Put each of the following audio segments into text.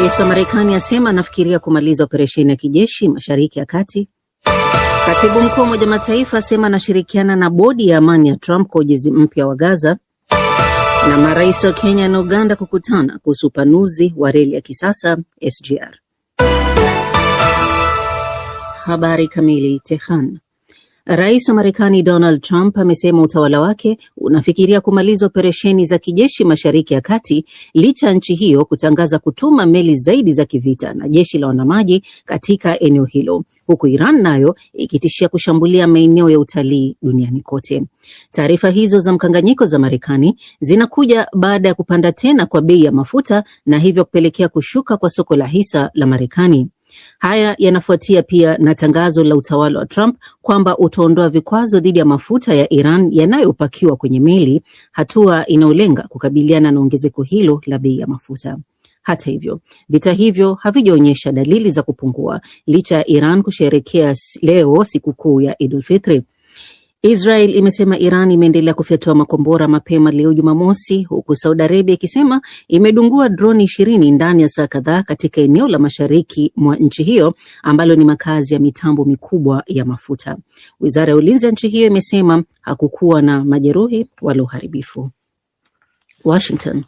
Rais wa Marekani asema anafikiria kumaliza operesheni ya kijeshi Mashariki ya Kati. Katibu mkuu wa Umoja wa Mataifa asema anashirikiana na bodi ya amani ya Trump kwa ujenzi mpya wa Gaza. Na marais wa Kenya na Uganda kukutana kuhusu upanuzi wa reli ya kisasa SGR. Habari kamili. Tehran. Rais wa Marekani Donald Trump amesema utawala wake unafikiria kumaliza operesheni za kijeshi Mashariki ya Kati licha ya nchi hiyo kutangaza kutuma meli zaidi za kivita na jeshi la wanamaji katika eneo hilo, huku Iran nayo ikitishia kushambulia maeneo ya utalii duniani kote. Taarifa hizo za mkanganyiko za Marekani zinakuja baada ya kupanda tena kwa bei ya mafuta na hivyo kupelekea kushuka kwa soko la hisa la Marekani. Haya yanafuatia pia na tangazo la utawala wa Trump kwamba utaondoa vikwazo dhidi ya mafuta ya Iran yanayopakiwa kwenye meli, hatua inayolenga kukabiliana na ongezeko hilo la bei ya mafuta. Hata hivyo, vita hivyo havijaonyesha dalili za kupungua licha ya Iran kusherehekea leo sikukuu ya Eid al-Fitr. Israel imesema Iran imeendelea kufyatua makombora mapema leo Jumamosi, huku Saudi Arabia ikisema imedungua droni 20 ndani ya saa kadhaa katika eneo la mashariki mwa nchi hiyo ambalo ni makazi ya mitambo mikubwa ya mafuta. Wizara ya ulinzi ya nchi hiyo imesema hakukuwa na majeruhi wala uharibifu. Washington.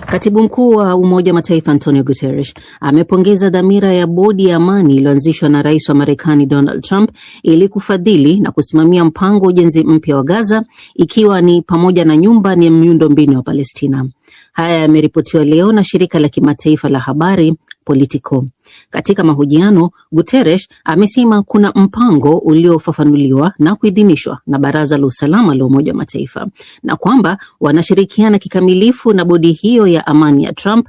Katibu mkuu wa Umoja wa Mataifa Antonio Guterres amepongeza dhamira ya bodi ya amani iliyoanzishwa na rais wa Marekani Donald Trump ili kufadhili na kusimamia mpango wa ujenzi mpya wa Gaza, ikiwa ni pamoja na nyumba na miundombinu ya Palestina. Haya yameripotiwa leo na shirika la kimataifa la habari Politico. Katika mahojiano, Guterres amesema kuna mpango uliofafanuliwa na kuidhinishwa na Baraza la Usalama la Umoja wa Mataifa na kwamba wanashirikiana kikamilifu na bodi hiyo ya amani ya Trump